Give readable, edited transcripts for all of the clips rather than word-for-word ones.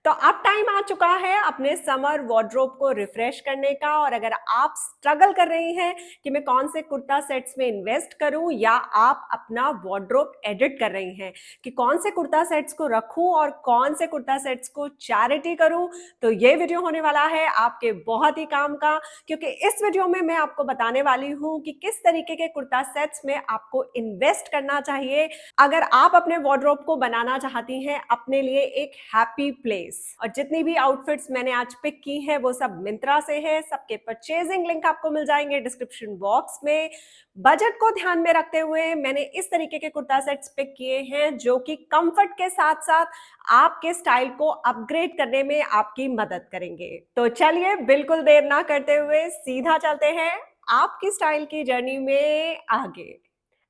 तो अब टाइम आ चुका है अपने समर वार्डरोब को रिफ्रेश करने का। और अगर आप स्ट्रगल कर रही हैं कि मैं कौन से कुर्ता सेट्स में इन्वेस्ट करूं, या आप अपना वार्डरोब एडिट कर रही हैं कि कौन से कुर्ता सेट्स को रखूं और कौन से कुर्ता सेट्स को चैरिटी करूं, तो ये वीडियो होने वाला है आपके बहुत ही काम का। क्योंकि इस वीडियो में मैं आपको बताने वाली हूं कि किस तरीके के कुर्ता सेट्स में आपको इन्वेस्ट करना चाहिए अगर आप अपने वार्डरोब को बनाना चाहती हैं अपने लिए एक हैप्पी प्लेस। और जितनी भी आउटफिट्स मैंने आज पिक की हैं वो सब मिंत्रा से है। सबके परचेजिंग लिंक आपको मिल जाएंगे डिस्क्रिप्शन बॉक्स में। बजट को ध्यान में रखते हुए मैंने इस तरीके के कुर्ता सेट्स पिक किए हैं जो कि कंफर्ट के साथ साथ आपके स्टाइल को अपग्रेड करने में आपकी मदद करेंगे। तो चलिए बिल्कुल देर ना करते हुए सीधा चलते हैं आपकी स्टाइल की जर्नी में आगे।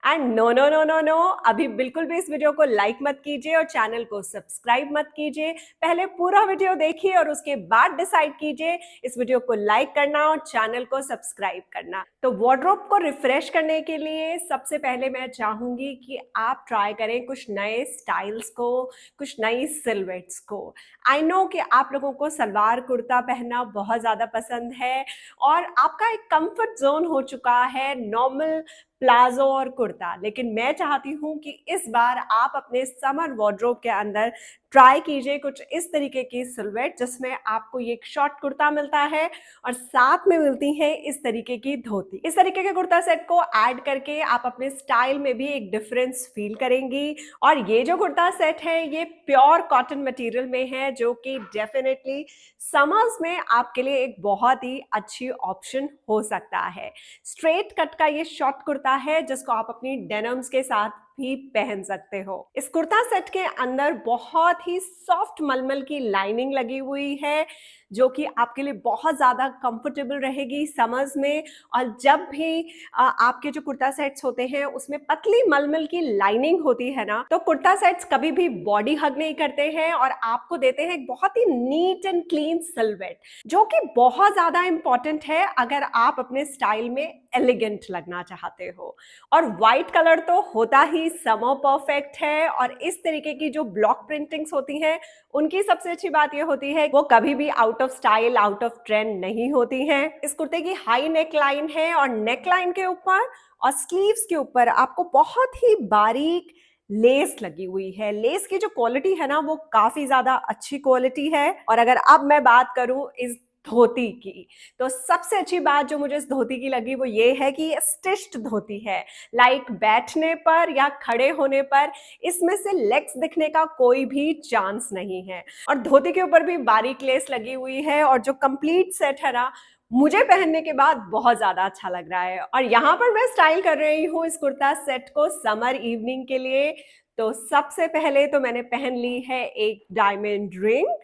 And no no no no no, अभी बिल्कुल भी इस वीडियो को लाइक मत कीजिए और चैनल को सब्सक्राइब मत कीजिए। पहले पूरा वीडियो देखिए और उसके बाद डिसाइड कीजिए इस वीडियो को लाइक करना और चैनल को सब्सक्राइब करना। तो वार्डरोब को रिफ्रेश करने के लिए सबसे पहले मैं चाहूंगी कि आप ट्राई करें कुछ नए स्टाइल्स को, कुछ नई सिलवेट्स को। आई नो कि आप लोगों को सलवार कुर्ता पहनना बहुत ज्यादा पसंद है और आपका एक कंफर्ट जोन हो चुका है नॉर्मल प्लाजो और कुर्ता, लेकिन मैं चाहती हूं कि इस बार आप अपने समर वार्डरोब के अंदर ट्राई कीजिए कुछ इस तरीके की सिलवेट जिसमें आपको ये एक शॉर्ट कुर्ता मिलता है और साथ में मिलती है इस तरीके की धोती। इस तरीके के कुर्ता सेट को ऐड करके आप अपने स्टाइल में भी एक डिफरेंस फील करेंगी। और ये जो कुर्ता सेट है ये प्योर कॉटन मटेरियल में है जो कि डेफिनेटली समर्स में आपके लिए एक बहुत ही अच्छी ऑप्शन हो सकता है। स्ट्रेट कट का ये शॉर्ट कुर्ता है जिसको आप अपनी डेनिम्स के साथ भी पहन सकते हो। इस कुर्ता सेट के अंदर बहुत ही सॉफ्ट मलमल की लाइनिंग लगी हुई है जो कि आपके लिए बहुत ज्यादा कंफर्टेबल रहेगी समर्स में। और जब भी आपके जो कुर्ता सेट्स होते हैं उसमें पतली मलमल की लाइनिंग होती है ना, तो कुर्ता सेट्स कभी भी बॉडी हग नहीं करते हैं और आपको देते हैं एक बहुत ही नीट एंड क्लीन सिलवेट जो कि बहुत ज्यादा इंपॉर्टेंट है अगर आप अपने स्टाइल में एलिगेंट लगना चाहते हो। और व्हाइट कलर तो होता ही समर परफेक्ट है और इस तरीके की जो ब्लॉक प्रिंटिंग्स होती हैं उनकी सबसे अच्छी बात ये होती है वो कभी भी out of style, out of trend नहीं होती हैं। इस कुर्ते की हाई नेक लाइन है और नेक लाइन के ऊपर और स्लीव्स के ऊपर आपको बहुत ही बारीक लेस लगी हुई है। लेस की जो क्वालिटी है ना वो काफी ज्यादा अच्छी क्वालिटी है। और अगर अब मैं बात करूं इस धोती की, तो सबसे अच्छी बात जो मुझे इस धोती की लगी वो ये है कि ये स्टिच्ड धोती है। लाइक बैठने पर या खड़े होने पर इसमें से लेग्स दिखने का कोई भी चांस नहीं है। और धोती के ऊपर भी बारीक लेस लगी हुई है और जो कंप्लीट सेट है ना मुझे पहनने के बाद बहुत ज्यादा अच्छा लग रहा है। और यहाँ पर मैं स्टाइल कर रही हूँ इस कुर्ता सेट को समर इवनिंग के लिए। तो सबसे पहले तो मैंने पहन ली है एक डायमंड रिंग।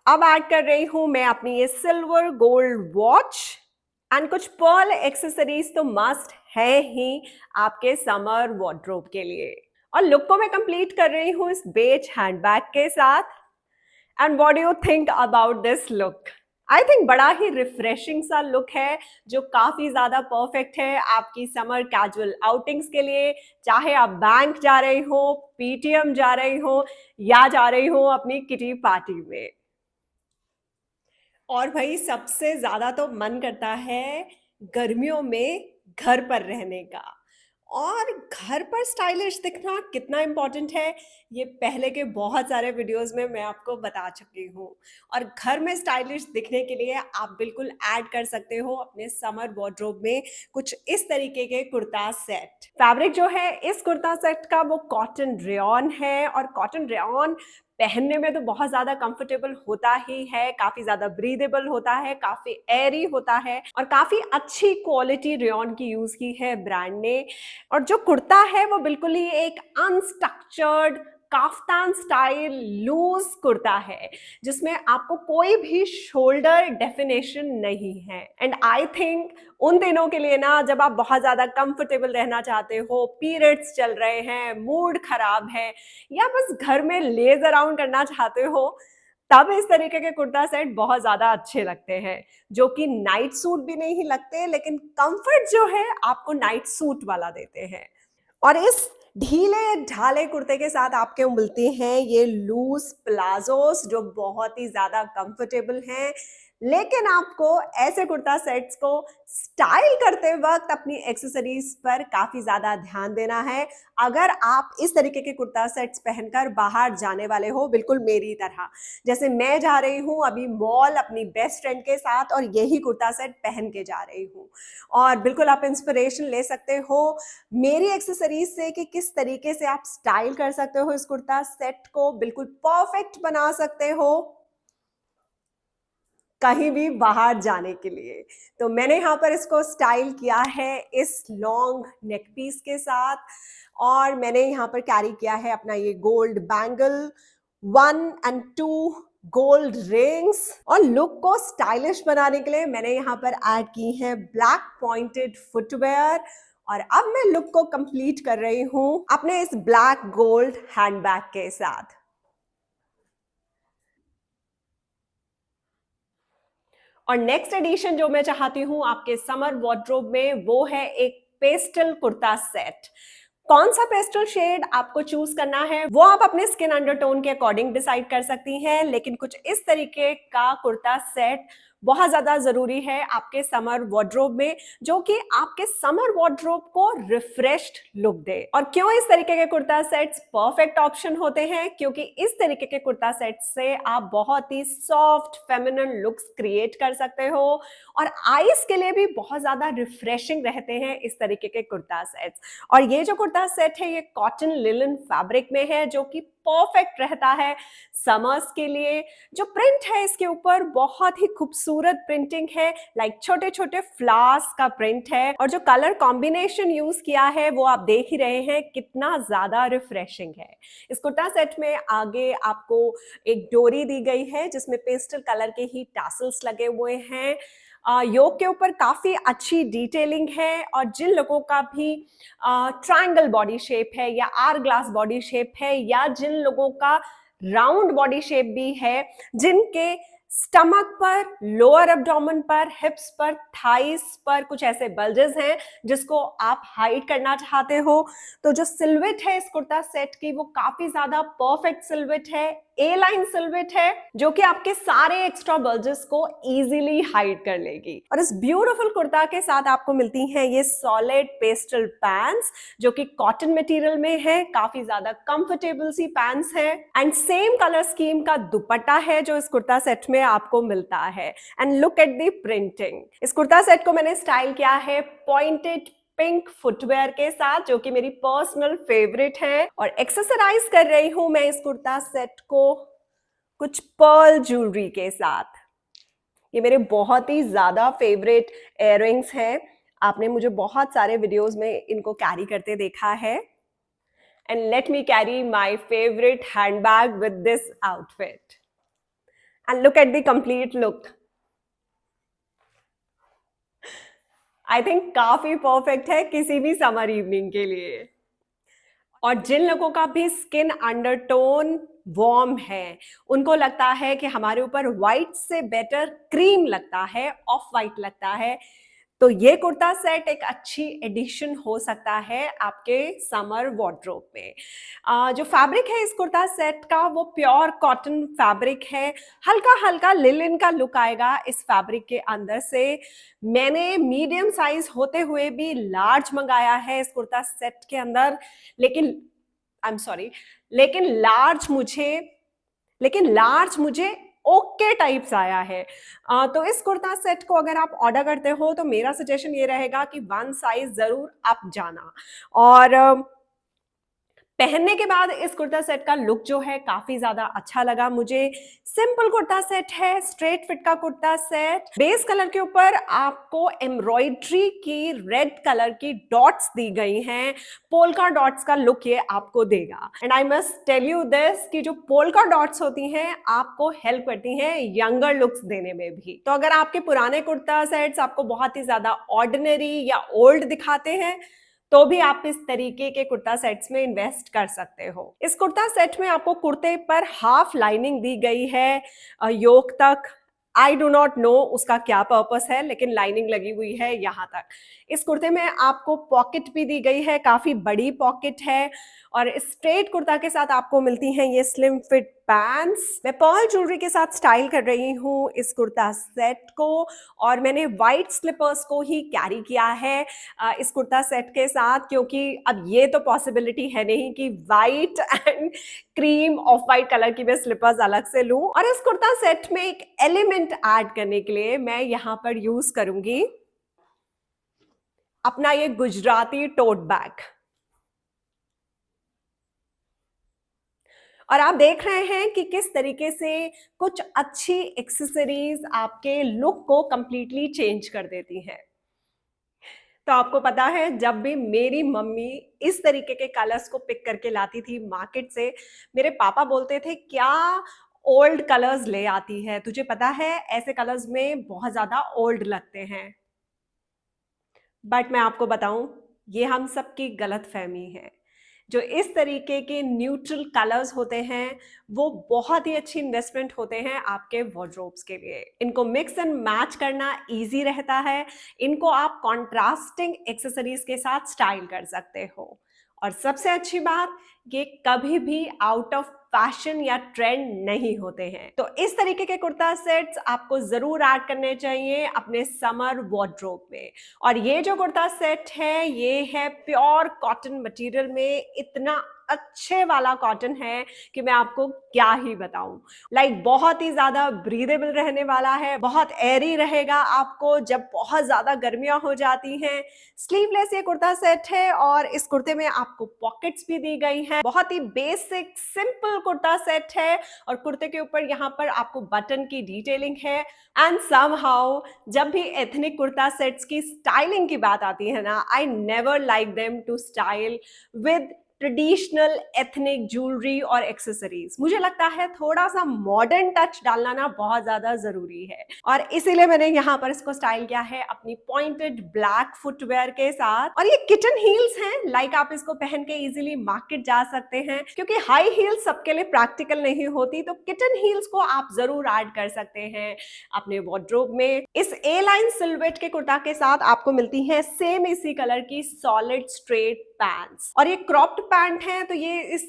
अब ऐड कर रही हूं मैं अपनी ये सिल्वर गोल्ड वॉच एंड कुछ पर्ल एक्सेसरीज तो मस्ट है ही आपके समर वार्डरोब के लिए। और लुक को मैं कंप्लीट कर रही हूं इस बेज हैंडबैग के साथ। And what do you think about this look? I think बड़ा ही रिफ्रेशिंग सा लुक है जो काफी ज्यादा परफेक्ट है आपकी समर कैजुअल आउटिंग्स के लिए। चाहे आप बैंक जा रही हो, पीटीएम जा रही हो या जा रही हो अपनी किटी पार्टी में। और भाई सबसे ज्यादा तो मन करता है गर्मियों में घर पर रहने का। और घर पर स्टाइलिश दिखना कितना इम्पोर्टेंट है ये पहले के बहुत सारे वीडियोस में मैं आपको बता चुकी हूँ। और घर में स्टाइलिश दिखने के लिए आप बिल्कुल ऐड कर सकते हो अपने समर वार्डरोब में कुछ इस तरीके के कुर्ता सेट। फैब्रिक जो है इस कुर्ता सेट का वो कॉटन रेयॉन है और कॉटन रेयॉन पहनने में तो बहुत ज्यादा कंफर्टेबल होता ही है, काफी ज्यादा ब्रीदेबल होता है, काफी एयरी होता है और काफी अच्छी क्वालिटी रेयॉन की यूज की है ब्रांड ने। और जो कुर्ता है वो बिल्कुल ही एक unstructured kaftan style loose kurta है जिसमें आपको कोई भी शोल्डर डेफिनेशन नहीं है। एंड आई थिंक उन दिनों के लिए ना जब आप बहुत ज्यादा कंफर्टेबल रहना चाहते हो, पीरियड्स चल रहे हैं, मूड खराब है या बस घर में लेज अराउंड करना चाहते हो, तब इस तरीके के कुर्ता सेट बहुत ज्यादा अच्छे लगते हैं जो कि नाइट सूट भी नहीं लगते लेकिन कंफर्ट जो है आपको नाइट सूट वाला देते हैं। और इस ढीले ढाले कुर्ते के साथ आपको मिलते हैं ये लूज प्लाजोस जो बहुत ही ज्यादा कंफर्टेबल हैं, लेकिन आपको ऐसे कुर्ता सेट्स को स्टाइल करते वक्त अपनी एक्सेसरीज पर काफी ज्यादा ध्यान देना है। अगर आप इस तरीके के कुर्ता सेट्स पहनकर बाहर जाने वाले हो, बिल्कुल मेरी तरह, जैसे मैं जा रही हूँ अभी मॉल अपनी बेस्ट फ्रेंड के साथ और यही कुर्ता सेट पहन के जा रही हूँ, और बिल्कुल आप इंस्पिरेशन ले सकते हो मेरी एक्सेसरीज से कि किस तरीके से आप स्टाइल कर सकते हो, इस कुर्ता सेट को बिल्कुल परफेक्ट बना सकते हो कहीं भी बाहर जाने के लिए। तो मैंने यहाँ पर इसको स्टाइल किया है इस लॉन्ग नेक पीस के साथ, और मैंने यहाँ पर कैरी किया है अपना ये गोल्ड बैंगल, 1 और 2 गोल्ड रिंग्स, और लुक को स्टाइलिश बनाने के लिए मैंने यहाँ पर ऐड की है ब्लैक पॉइंटेड फुटवेयर। और अब मैं लुक को कंप्लीट कर रही हूँ अपने इस ब्लैक गोल्ड हैंडबैग के साथ। और नेक्स्ट एडिशन जो मैं चाहती हूं आपके समर वार्डरोब में, वो है एक पेस्टल कुर्ता सेट। कौन सा पेस्टल शेड आपको चूज करना है वो आप अपने स्किन अंडरटोन के अकॉर्डिंग डिसाइड कर सकती हैं, लेकिन कुछ इस तरीके का कुर्ता सेट बहुत ज्यादा जरूरी है आपके समर वार्डरोब में, जो कि आपके समर वार्डरोब को रिफ्रेश्ड लुक दे। और क्यों इस तरीके के कुर्ता सेट्स परफेक्ट ऑप्शन होते हैं? क्योंकि इस तरीके के कुर्ता सेट्स से आप बहुत ही सॉफ्ट फेमिनिन लुक्स क्रिएट कर सकते हो, और आईज के लिए भी बहुत ज्यादा रिफ्रेशिंग रहते हैं इस तरीके के कुर्ता सेट्स। और ये जो कुर्ता सेट है ये कॉटन लिनन फैब्रिक में है, जो कि परफेक्ट रहता है समर्स के लिए। जो प्रिंट है इसके ऊपर बहुत ही खूबसूरत प्रिंटिंग है, लाइक छोटे छोटे फ्लावर्स का प्रिंट है, और जो कलर कॉम्बिनेशन यूज किया है वो आप देख ही रहे हैं कितना ज्यादा रिफ्रेशिंग है। इस कुर्ता सेट में आगे आपको एक डोरी दी गई है जिसमें पेस्टल कलर के ही टैसल्स लगे हुए हैं। योक के ऊपर काफी अच्छी डिटेलिंग है, और जिन लोगों का भी ट्रायंगल बॉडी शेप है या आर ग्लास बॉडी शेप है, या जिन लोगों का राउंड बॉडी शेप भी है, जिनके स्टमक पर, लोअर एब्डोमेन पर, हिप्स पर, थाइस पर कुछ ऐसे बल्जेस हैं जिसको आप हाइड करना चाहते हो, तो जो सिलवेट है इस कुर्ता सेट की वो काफी ज्यादा परफेक्ट सिलवेट है, ए लाइन सिलवेट है, जो कि आपके सारे एक्स्ट्रा बल्जेस को इजीली हाइड कर लेगी। और इस ब्यूटीफुल कुर्ता के साथ आपको मिलती हैं ये सॉलिड पेस्टल पैंट्स, जो कि कॉटन मटेरियल में है, काफी ज्यादा कंफर्टेबल सी पैंट्स है, एंड सेम कलर स्कीम का दुपट्टा है जो इस कुर्ता सेट में आपको मिलता है। And look at the printing. इस कुर्ता सेट को मैंने स्टाइल किया है पॉइंटेड पिंक फुटवेयर के साथ, जो कि मेरी पर्सनल फेवरेट है, और एक्सेसराइज कर रही हूं मैं इस कुर्ता सेट को कुछ पर्ल ज्वेलरी के साथ। ये मेरे बहुत ही ज्यादा फेवरेट इयररिंग्स हैं, आपने मुझे बहुत सारे वीडियोस में इनको कैरी करते देखा है। And let me carry my favourite handbag with this outfit, and look at the complete look. I think काफी परफेक्ट है किसी भी समर इवनिंग के लिए। और जिन लोगों का भी स्किन अंडरटोन वार्म है, उनको लगता है कि हमारे ऊपर व्हाइट से बेटर क्रीम लगता है, ऑफ व्हाइट लगता है, तो ये कुर्ता सेट एक अच्छी एडिशन हो सकता है आपके समर वार्डरोब में। जो फैब्रिक है इस कुर्ता सेट का वो प्योर कॉटन फैब्रिक है, हल्का हल्का लिनन का लुक आएगा इस फैब्रिक के अंदर से। मैंने मीडियम साइज होते हुए भी लार्ज मंगाया है इस कुर्ता सेट के अंदर, लेकिन आई एम सॉरी, लेकिन लार्ज मुझे ओके टाइप्स आया है। तो इस कुर्ता सेट को अगर आप ऑर्डर करते हो तो मेरा सजेशन ये रहेगा कि 1 साइज जरूर अप जाना। और पहनने के बाद इस कुर्ता सेट का लुक जो है काफी ज्यादा अच्छा लगा मुझे। सिंपल कुर्ता सेट है, स्ट्रेट फिट का कुर्ता सेट, बेस कलर के ऊपर आपको एम्ब्रॉयडरी की रेड कलर की डॉट्स दी गई हैं, पोल्का डॉट्स का लुक ये आपको देगा। And I must tell you this कि जो पोल्का डॉट्स होती हैं आपको हेल्प करती हैं यंगर लुक्स देने में भी। तो अगर आपके पुराने कुर्ता सेट्स आपको बहुत ही ज्यादा ऑर्डिनरी या ओल्ड दिखाते हैं तो भी आप इस तरीके के कुर्ता सेट्स में इन्वेस्ट कर सकते हो। इस कुर्ता सेट में आपको कुर्ते पर हाफ लाइनिंग दी गई है योक तक, आई डू नॉट नो उसका क्या पर्पस है, लेकिन लाइनिंग लगी हुई है यहाँ तक। इस कुर्ते में आपको पॉकेट भी दी गई है, काफी बड़ी पॉकेट है, और स्ट्रेट कुर्ता के साथ आपको मिलती हैं ये स्लिम फिट पैंट्स। मैं पर्ल ज्वेलरी के साथ स्टाइल कर रही हूँ इस कुर्ता सेट को, और मैंने वाइट स्लिपर्स को ही कैरी किया है इस कुर्ता सेट के साथ, क्योंकि अब ये तो पॉसिबिलिटी है नहीं कि white and cream of white colour की मैं स्लिपर्स अलग से लूं। और इस कुर्ता सेट में एक एलिमेंट ऐड करने के लिए मैं यहाँ पर यूज करूंगी अपना ये गुजराती टोट बैग। और आप देख रहे हैं कि किस तरीके से कुछ अच्छी एक्सेसरीज आपके लुक को कंप्लीटली चेंज कर देती हैं। तो आपको पता है, जब भी मेरी मम्मी इस तरीके के कलर्स को पिक करके लाती थी मार्केट से, मेरे पापा बोलते थे क्या ओल्ड कलर्स ले आती है, तुझे पता है ऐसे कलर्स में बहुत ज्यादा ओल्ड लगते हैं। बट मैं आपको बताऊं, ये हम सबकी गलत फहमी है। जो इस तरीके के न्यूट्रल कलर्स होते हैं वो बहुत ही अच्छी इन्वेस्टमेंट होते हैं आपके वार्डरोब्स के लिए। इनको मिक्स एंड मैच करना इजी रहता है। इनको आप कॉन्ट्रास्टिंग एक्सेसरीज के साथ स्टाइल कर सकते हो। और सबसे अच्छी बात, ये कभी भी आउट ऑफ फैशन या ट्रेंड नहीं होते हैं। तो इस तरीके के कुर्ता सेट्स आपको जरूर ऐड करने चाहिए अपने समर वार्डरोब में। और ये जो कुर्ता सेट है ये है प्योर कॉटन मटेरियल में, इतना अच्छे वाला कॉटन है कि मैं आपको क्या ही बताऊं। लाइक बहुत ही ज्यादा ब्रीदेबल रहने वाला है, बहुत एयरी रहेगा आपको जब बहुत ज्यादा गर्मियां हो जाती हैं। स्लीवलेस ये कुर्ता सेट है और इस कुर्ते में आपको पॉकेट्स भी दी गई हैं। बहुत ही बेसिक सिंपल कुर्ता सेट है और कुर्ते के ऊपर यहाँ पर आपको बटन की डिटेलिंग है। एंड समहाउ जब भी एथनिक कुर्ता सेट्स की स्टाइलिंग की बात आती है ना, I never like them to style with traditional ethnic jewellery और एक्सेसरीज। मुझे लगता है थोड़ा सा मॉडर्न टच डालना ना बहुत ज्यादा जरूरी है, और इसीलिए मैंने यहाँ पर इसको स्टाइल किया है अपनी पॉइंटेड ब्लैक फुटवेयर के साथ। और ये किटन हील्स हैं, लाइक आप इसको पहन के इजीली मार्केट जा सकते हैं, क्योंकि हाई हील्स सबके लिए प्रैक्टिकल नहीं होती, तो किटन हील्स को आप जरूर ऐड कर सकते हैं अपने वार्डरोब में। इस ए लाइन सिल्हूएट के कुर्ता के साथ आपको मिलती है सेम इसी कलर की सॉलिड स्ट्रेट पैंट्स, और ये क्रॉप्ड पैंट है, तो ये इस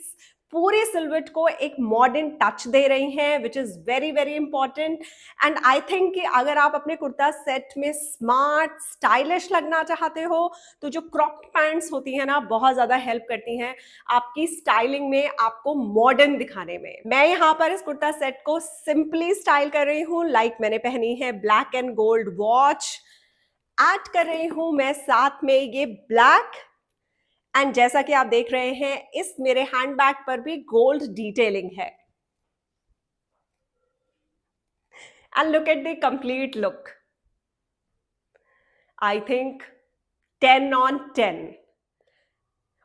पूरे सिल्हूएट को एक मॉडर्न टच दे रही हैं, which is very very important. And I think कि अगर आप अपने कुर्ता सेट में स्मार्ट स्टाइलिश लगना चाहते हो तो जो क्रॉप्ड पैंट्स होती है ना, बहुत ज्यादा हेल्प करती हैं आपकी स्टाइलिंग में, आपको मॉडर्न दिखाने में। मैं यहाँ पर इस कुर्ता सेट को सिंपली स्टाइल कर रही हूँ। लाइक मैंने पहनी है black and gold watch, add कर रही हूँ मैं साथ में ये ब्लैक, एंड जैसा कि आप देख रहे हैं इस मेरे हैंडबैग पर भी गोल्ड डिटेलिंग है। And look at the complete look, I think 10 on 10।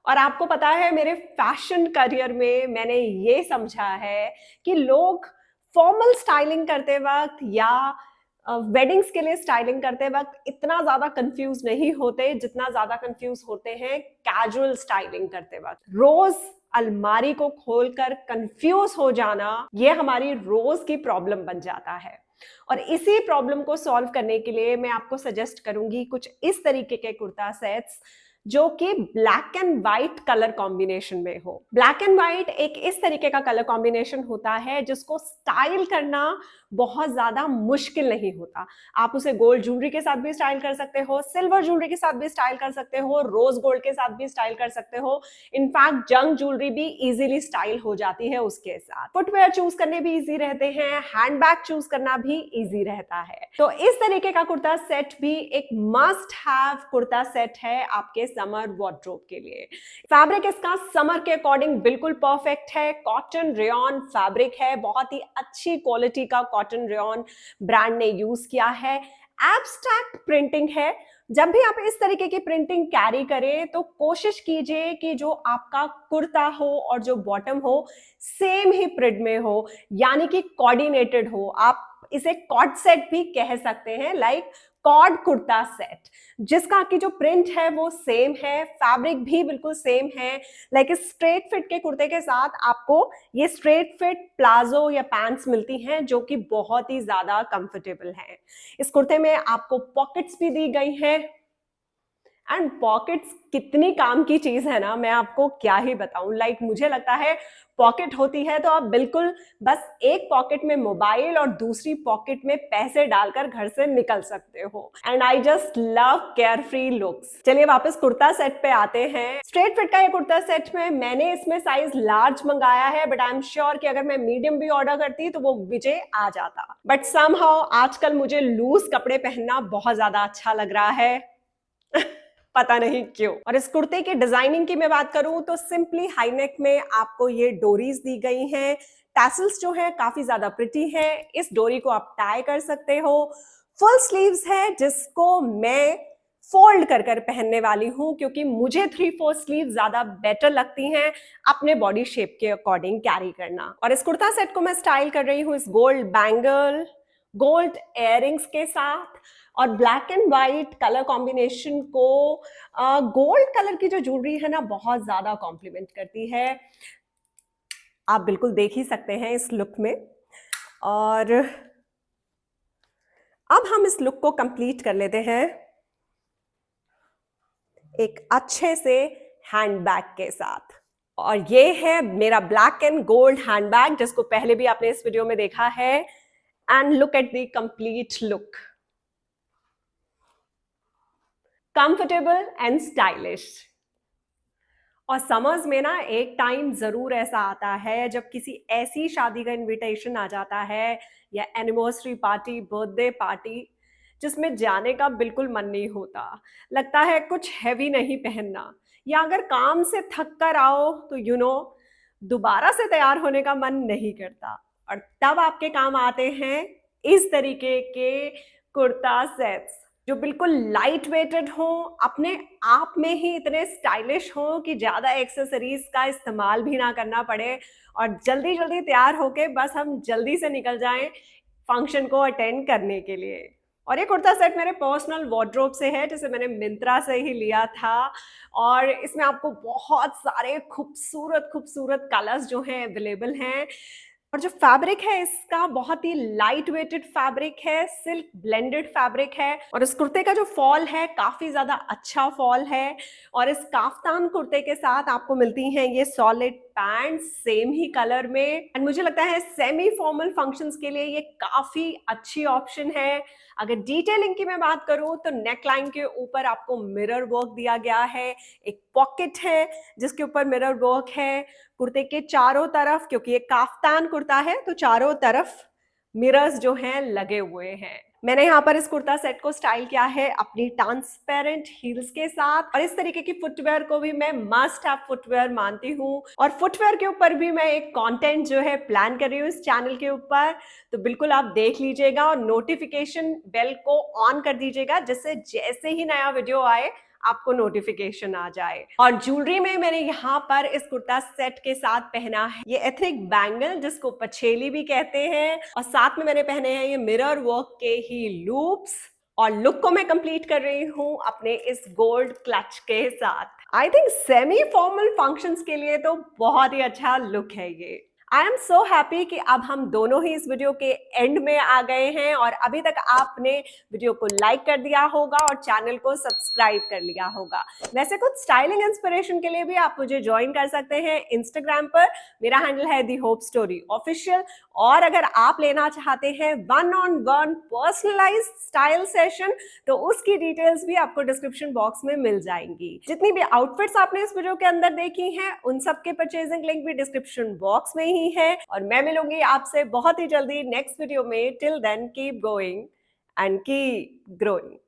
और आपको पता है मेरे फैशन करियर में मैंने ये समझा है कि लोग फॉर्मल स्टाइलिंग करते वक्त या वेडिंग्स के लिए स्टाइलिंग करते वक्त इतना ज्यादा कंफ्यूज नहीं होते जितना ज्यादा कंफ्यूज होते हैं कैजुअल स्टाइलिंग करते वक्त। रोज अलमारी को खोलकर कंफ्यूज हो जाना, ये हमारी रोज की प्रॉब्लम बन जाता है। और इसी प्रॉब्लम को सॉल्व करने के लिए मैं आपको सजेस्ट करूंगी कुछ इस तरीके के कुर्ता सेट्स जो कि black and white colour combination में हो। ब्लैक एंड व्हाइट एक इस तरीके का कलर कॉम्बिनेशन होता है जिसको स्टाइल करना बहुत ज्यादा मुश्किल नहीं होता। आप उसे गोल्ड ज्वेलरी के साथ भी स्टाइल कर सकते हो, सिल्वर ज्वेलरी के साथ भी स्टाइल कर सकते हो, रोज गोल्ड के साथ भी स्टाइल कर सकते हो। इनफैक्ट जंग ज्वेलरी भी इजीली स्टाइल हो जाती है उसके साथ। फुटवेयर चूज करने भी इजी रहते हैं, हैंडबैग चूज करना भी इजी रहता है। तो इस तरीके का कुर्ता सेट भी एक मस्ट हैव कुर्ता सेट है आपके समर वार्डरोब के लिए। फैब्रिक इसका समर के अकॉर्डिंग बिल्कुल परफेक्ट है। कॉटन रेयॉन फैब्रिक है, बहुत ही अच्छी क्वालिटी का कॉटन रेयॉन ब्रांड ने यूज किया है। एब्स्ट्रैक्ट प्रिंटिंग है। जब भी आप इस तरीके की प्रिंटिंग कैरी करें तो कोशिश कीजिए कि जो आपका कुर्ता हो और जो बॉटम हो सेम ही प्रिंट में हो, यानी कि कोऑर्डिनेटेड हो। आप इसे कॉर्ड सेट भी कह सकते हैं, लाइक कॉर्ड कुर्ता सेट, जिसका की जो प्रिंट है वो सेम है, फैब्रिक भी बिल्कुल सेम है। लाइक स्ट्रेट फिट के कुर्ते के साथ आपको ये स्ट्रेट फिट प्लाजो या पैंट्स मिलती हैं जो कि बहुत ही ज्यादा कंफर्टेबल है। इस कुर्ते में आपको पॉकेट्स भी दी गई हैं, एंड पॉकेट्स कितनी काम की चीज है ना, मैं आपको क्या ही बताऊं। लाइक मुझे लगता है पॉकेट होती है तो आप बिल्कुल बस एक पॉकेट में मोबाइल और दूसरी पॉकेट में पैसे डालकर घर से निकल सकते हो। And I just love care free looks. चलिए वापस कुर्ता सेट पे आते हैं। स्ट्रेट फिट का ये कुर्ता सेट में मैंने इसमें साइज लार्ज मंगाया है, बट आई एम श्योर कि अगर मैं मीडियम भी ऑर्डर करती तो वो मुझे आ जाता। बट समहाउ आजकल मुझे लूज कपड़े पहनना बहुत ज्यादा अच्छा लग रहा है पता नहीं क्यों। और इस कुर्ते की डिजाइनिंग की मैं बात करूं तो सिंपली हाई नेक में आपको ये डोरीज दी गई हैं। टैसल्स जो है काफी ज्यादा प्रिटी है। इस डोरी को आप टाई कर सकते हो। फुल स्लीव्स है जिसको मैं फोल्ड कर कर पहनने वाली हूं, क्योंकि मुझे 3/4 स्लीव ज्यादा बेटर लगती हैं अपने बॉडी शेप के अकॉर्डिंग कैरी करना। और इस कुर्ता सेट को मैं स्टाइल कर रही हूँ इस गोल्ड बैंगल, गोल्ड इयररिंग्स के साथ और black and white colour combination को गोल्ड कलर की जो ज्वेलरी है ना बहुत ज्यादा कॉम्प्लीमेंट करती है। आप बिल्कुल देख ही सकते हैं इस लुक में। और अब हम इस लुक को कंप्लीट कर लेते हैं एक अच्छे से हैंडबैग के साथ। और ये है मेरा ब्लैक एंड गोल्ड हैंडबैग, जिसको पहले भी आपने इस वीडियो में देखा है। And look at the complete look, comfortable and stylish. और समर्स में ना एक टाइम जरूर ऐसा आता है जब किसी ऐसी शादी का इनविटेशन आ जाता है या एनिवर्सरी पार्टी, बर्थडे पार्टी, जिसमें जाने का बिल्कुल मन नहीं होता। लगता है कुछ हैवी नहीं पहनना, या अगर काम से थक कर आओ तो दोबारा से तैयार होने का मन नहीं करता। और तब आपके काम आते हैं इस तरीके के कुर्ता सेट्स जो बिल्कुल लाइट वेटेड हो, अपने आप में ही इतने स्टाइलिश हो कि ज्यादा एक्सेसरीज का इस्तेमाल भी ना करना पड़े और जल्दी जल्दी तैयार होके बस हम जल्दी से निकल जाएं फंक्शन को अटेंड करने के लिए। और ये कुर्ता सेट मेरे पर्सनल वार्डरोब से है, जिसे मैंने मिंत्रा से ही लिया था। और इसमें आपको बहुत सारे खूबसूरत खूबसूरत कलर्स जो हैं अवेलेबल हैं। और जो फैब्रिक है इसका बहुत ही लाइट वेटेड फैब्रिक है, सिल्क ब्लेंडेड फैब्रिक है। और इस कुर्ते का जो फॉल है काफी ज्यादा अच्छा फॉल है। और इस काफ्तान कुर्ते के साथ आपको मिलती हैं ये सॉलिड पैंट सेम ही कलर में। एंड मुझे लगता है सेमी फॉर्मल फंक्शंस के लिए ये काफी अच्छी ऑप्शन है। अगर डिटेलिंग की मैं बात करूं तो नेकलाइन के ऊपर आपको मिरर वर्क दिया गया है, एक पॉकेट है जिसके ऊपर मिरर वर्क है। कुर्ते के चारों तरफ, क्योंकि ये काफ्तान कुर्ता है तो चारों तरफ मिरर्स जो हैं लगे हुए हैं। मैंने यहाँ पर इस कुर्ता सेट को स्टाइल किया है अपनी ट्रांसपेरेंट हील्स के साथ। और इस तरीके की फुटवेयर को भी मैं मस्ट हैव फुटवेयर मानती हूँ। और फुटवेयर के ऊपर भी मैं एक कंटेंट जो है प्लान कर रही हूँ इस चैनल के ऊपर, तो बिल्कुल आप देख लीजिएगा और नोटिफिकेशन बेल को ऑन कर दीजिएगा, जिससे जैसे ही नया वीडियो आए आपको नोटिफिकेशन आ जाए। और ज्वेलरी में मैंने यहाँ पर इस कुर्ता सेट के साथ पहना है ये एथनिक बैंगल, जिसको पछेली भी कहते हैं। और साथ में मैंने पहने हैं ये मिरर वर्क के ही लूप्स। और लुक को मैं कंप्लीट कर रही हूँ अपने इस गोल्ड क्लच के साथ। I think semi formal functions के लिए तो बहुत ही अच्छा लुक है ये। आई एम सो हैप्पी कि अब हम दोनों ही इस वीडियो के एंड में आ गए हैं। और अभी तक आपने वीडियो को लाइक कर दिया होगा और चैनल को सब्सक्राइब कर लिया होगा। वैसे कुछ स्टाइलिंग इंस्पिरेशन के लिए भी आप मुझे ज्वाइन कर सकते हैं इंस्टाग्राम पर। मेरा हैंडल है दी होप स्टोरी ऑफिशियल। और अगर आप लेना चाहते हैं 1-on-1 पर्सनलाइज स्टाइल सेशन तो उसकी डिटेल्स भी आपको डिस्क्रिप्शन बॉक्स में मिल जाएंगी। जितनी भी आउटफिट्स आपने इस वीडियो के अंदर देखी हैं उन सबके परचेजिंग लिंक भी डिस्क्रिप्शन बॉक्स में ही है। और मैं मिलूंगी आपसे बहुत ही जल्दी नेक्स्ट वीडियो में। Till then keep going and keep growing.